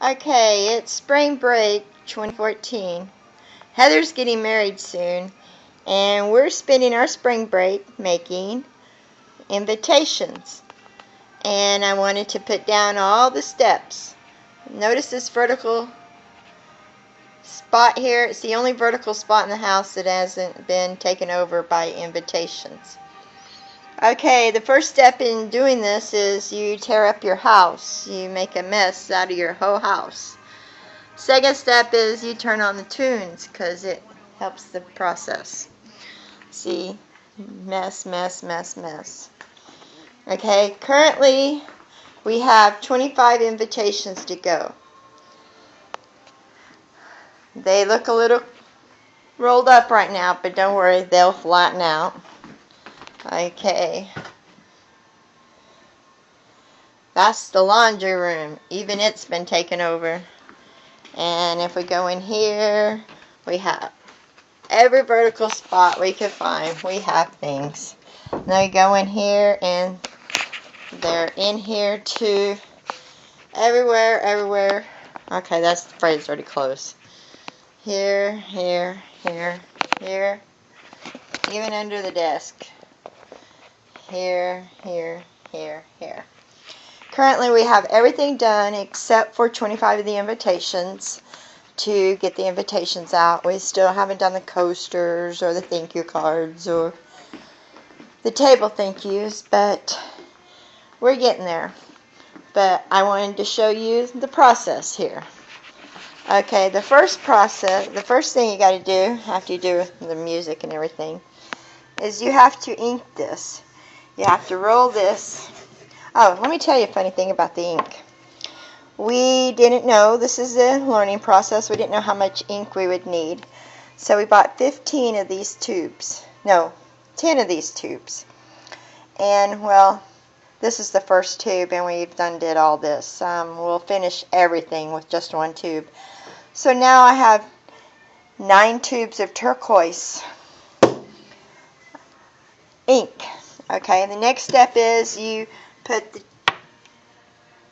Okay, it's spring break 2014. Heather's getting married soon, and we're spending our spring break making invitations. And I wanted to put down all the steps. Notice this vertical spot here. It's the only vertical spot in the house that hasn't been taken over by invitations. Okay, the first step in doing this is you tear up your house. You make a mess out of your whole house. Second step is you turn on the tunes because it helps the process. See, mess, mess, mess, mess. Okay, currently we have 25 invitations to go. They look a little rolled up right now, but don't worry, they'll flatten out. Okay. That's the laundry room. Even it's been taken over. And if we go in here, we have every vertical spot we could find. We have things. Now you go in here and they're in here too. Everywhere, everywhere. Okay, that's the phrase already close. Here, here, here, here. Even under the desk. Here, here, here, here. Currently we have everything done except for 25 of the invitations to get the invitations out. We still haven't done the coasters or the thank you cards or the table thank yous, but we're getting there. But I wanted to show you the process here. Okay, the first thing you got to do after you do the music and everything is you have to ink this. You have to roll this. Oh, let me tell you a funny thing about the ink. We didn't know, this is a learning process, we didn't know how much ink we would need. So we bought 15 of these tubes. No, 10 of these tubes. And, well, this is the first tube and we've did all this. We'll finish everything with just one tube. So now I have 9 tubes of turquoise ink. Okay, the next step is you put the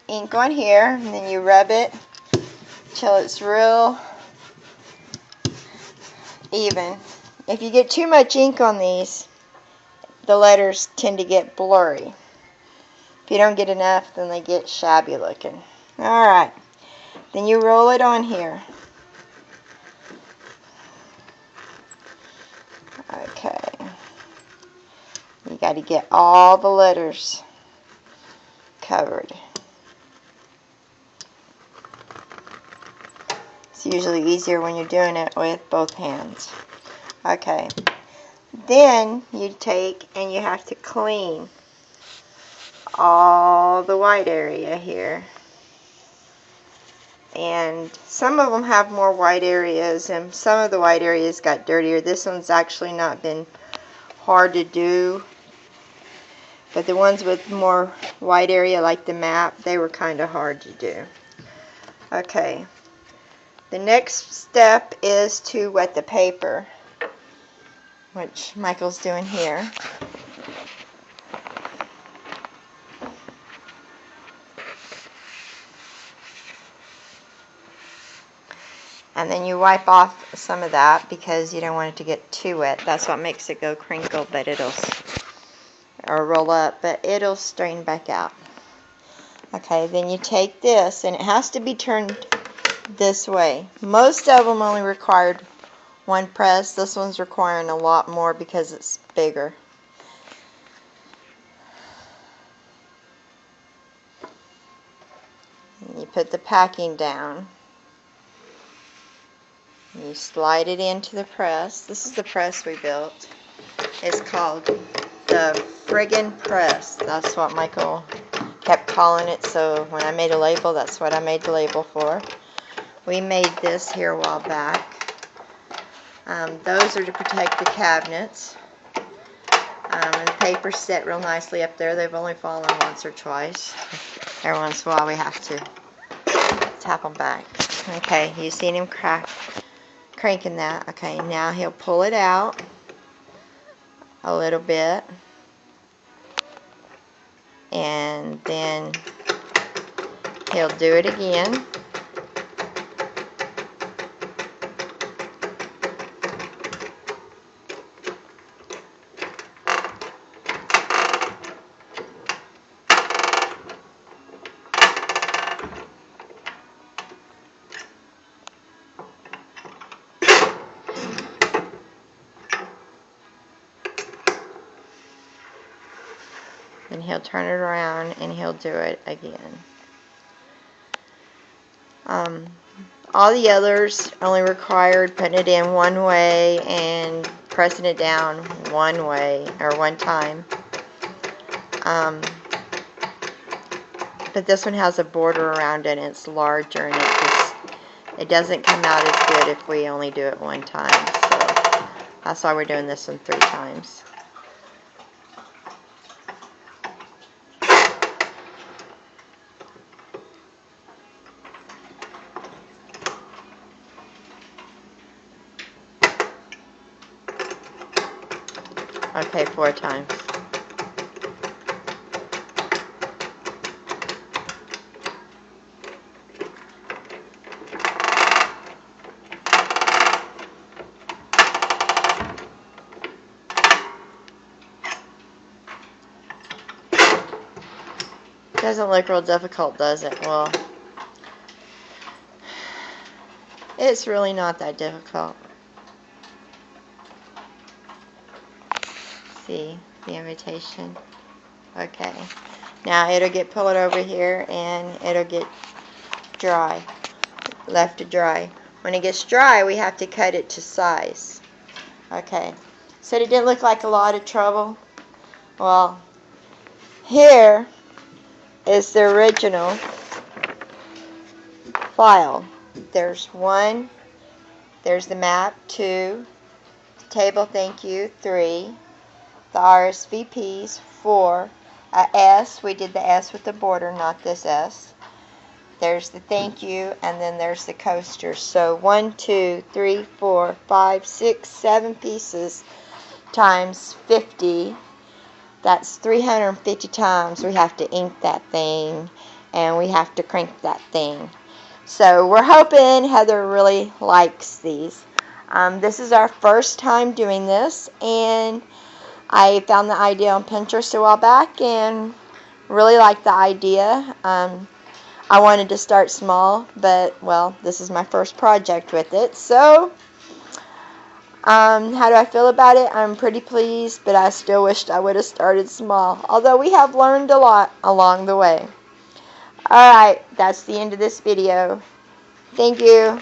ink on here and then you rub it till it's real even. If you get too much ink on these, the letters tend to get blurry. If you don't get enough, then they get shabby looking. Alright, then you roll it on here. Okay, you got to get all the letters covered. It's usually easier when you're doing it with both hands. Okay, then you take and you have to clean all the white area here. And some of them have more white areas and some of the white areas got dirtier. This one's actually not been hard to do. But the ones with more white area like the map, they were kind of hard to do. Okay. The next step is to wet the paper, which Michael's doing here. And then you wipe off some of that because you don't want it to get too wet. That's what makes it go crinkle, but or roll up, but it'll strain back out. Okay, then you take this, and it has to be turned this way. Most of them only required one press. This one's requiring a lot more because it's bigger. And you put the packing down. You slide it into the press. This is the press we built. It's called the friggin' press. That's what Michael kept calling it, so when I made a label, that's what I made the label for. We made this here a while back. Those are to protect the cabinets. And the paper's set real nicely up there. They've only fallen once or twice. Every once in a while we have to tap them back. Okay, you seen him cranking that. Okay, now he'll pull it out a little bit. And then he'll do it again. he'll turn it around and he'll do it again. All the others only required putting it in one way and pressing it down one way or one time. But this one has a border around it and it's larger, and it doesn't come out as good if we only do it one time. So that's why we're doing this one 3 times. Okay, 4 times. Doesn't look real difficult, does it? Well, it's really not that difficult. See the invitation? Okay. Now it'll get pulled over here and it'll get dry. Left to dry. When it gets dry, we have to cut it to size. Okay. So it didn't look like a lot of trouble. Well, here is the original file. There's 1, there's the map, 2, the table thank you, 3, the RSVPs, 4, a S, we did the S with the border, not this S. There's the thank you, and then there's the coaster. So 1, 2, 3, 4, 5, 6, 7 pieces times 50. That's 350 times we have to ink that thing, and we have to crank that thing. So we're hoping Heather really likes these. This is our first time doing this, and I found the idea on Pinterest a while back and really liked the idea. I wanted to start small, but, well, this is my first project with it. So, how do I feel about it? I'm pretty pleased, but I still wished I would have started small. Although we have learned a lot along the way. Alright, that's the end of this video. Thank you.